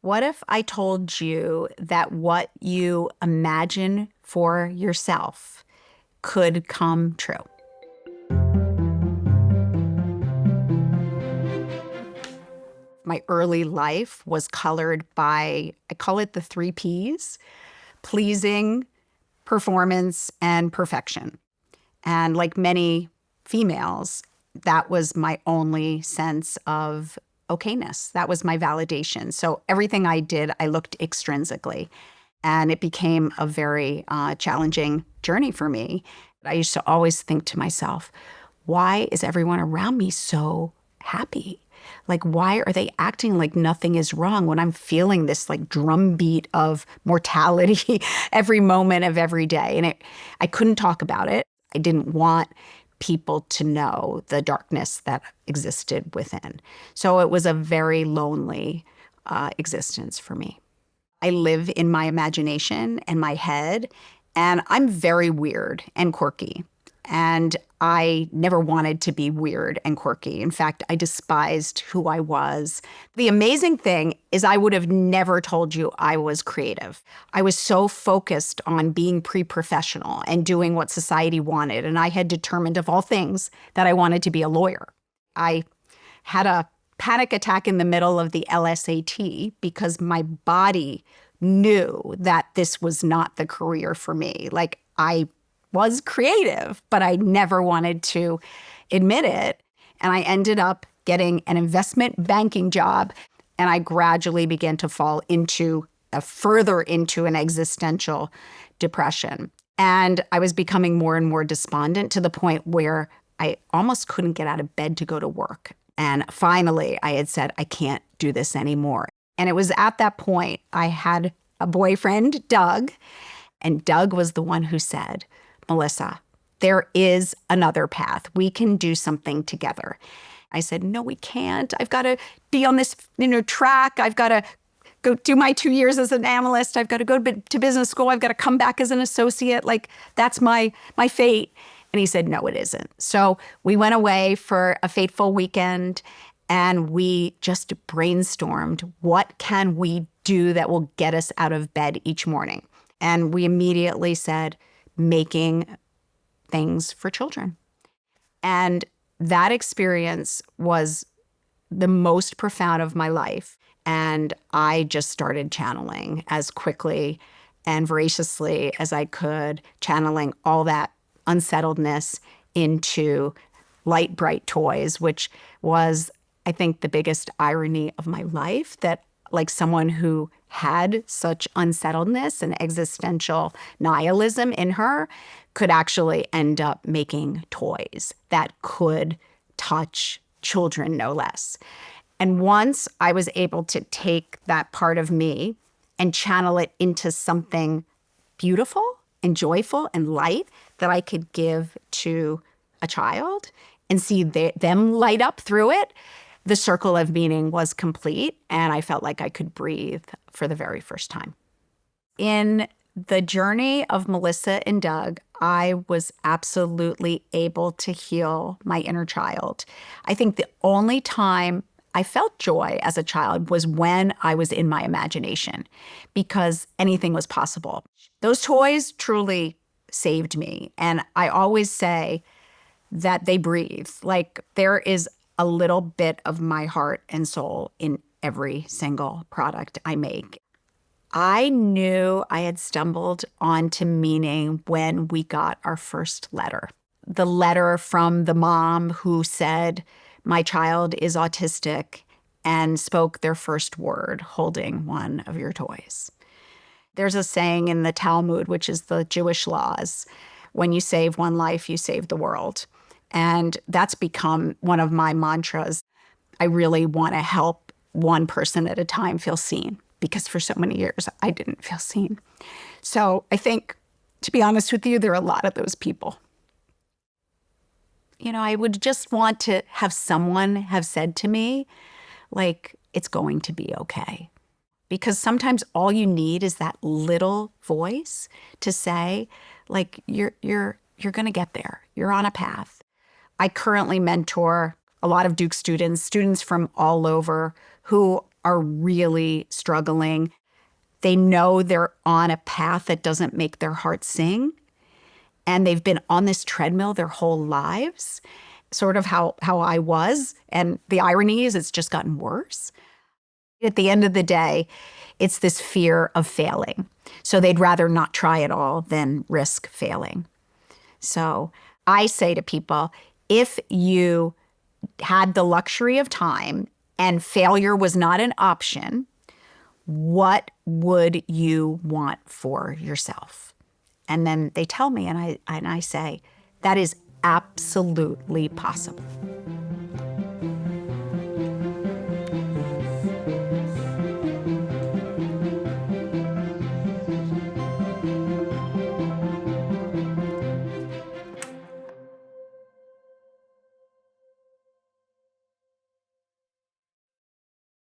What if I told you that what you imagine for yourself could come true? My early life was colored by, I call it the three Ps: pleasing, performance, and perfection. And like many females, that was my only sense of okayness. That was my validation. So everything I did, I looked extrinsically. And it became a very challenging journey for me. I used to always think to myself, why is everyone around me so happy? Like, why are they acting like nothing is wrong when I'm feeling this like drumbeat of mortality every moment of every day? And I couldn't talk about it. I didn't want people to know the darkness that existed within. So it was a very lonely existence for me. I live in my imagination and my head, and I'm very weird and quirky. And I never wanted to be weird and quirky. In fact, I despised who I was. The amazing thing is I would have never told you I was creative. I was so focused on being pre-professional and doing what society wanted. And I had determined, of all things, that I wanted to be a lawyer. I had a panic attack in the middle of the LSAT because my body knew that this was not the career for me. Like, I was creative, but I never wanted to admit it. And I ended up getting an investment banking job, and I gradually began to fall further into an existential depression. And I was becoming more and more despondent to the point where I almost couldn't get out of bed to go to work. And finally, I had said, I can't do this anymore. And it was at that point I had a boyfriend, Doug, and Doug was the one who said, Melissa, there is another path. We can do something together. I said, no, we can't. I've got to be on this track. I've got to go do my 2 years as an analyst. I've got to go to business school. I've got to come back as an associate. Like, that's my fate. And he said, no, it isn't. So we went away for a fateful weekend, and we just brainstormed, what can we do that will get us out of bed each morning? And we immediately said, making things for children. And that experience was the most profound of my life. And I just started channeling as quickly and voraciously as I could, channeling all that unsettledness into light, bright toys, which was, I think, the biggest irony of my life, that like someone who had such unsettledness and existential nihilism in her could actually end up making toys that could touch children, no less. And once I was able to take that part of me and channel it into something beautiful and joyful and light that I could give to a child and see them light up through it, the circle of meaning was complete, and I felt like I could breathe for the very first time. In the journey of Melissa and Doug, I was absolutely able to heal my inner child. I think the only time I felt joy as a child was when I was in my imagination, because anything was possible. Those toys truly saved me. And I always say that they breathe. Like, there is a little bit of my heart and soul in every single product I make. I knew I had stumbled onto meaning when we got our first letter. The letter from the mom who said, my child is autistic, and spoke their first word holding one of your toys. There's a saying in the Talmud, which is the Jewish laws, when you save one life, you save the world. And that's become one of my mantras. I really want to help one person at a time feel seen, because for so many years, I didn't feel seen. So I think, to be honest with you, there are a lot of those people. I would just want to have someone have said to me, like, it's going to be okay. Because sometimes all you need is that little voice to say, like, you're going to get there. You're on a path. I currently mentor a lot of Duke students from all over who are really struggling. They know they're on a path that doesn't make their heart sing, and they've been on this treadmill their whole lives, sort of how I was. And the irony is it's just gotten worse. At the end of the day, it's this fear of failing. So they'd rather not try at all than risk failing. So I say to people, if you had the luxury of time and failure was not an option, what would you want for yourself? And then they tell me, and I say, that is absolutely possible.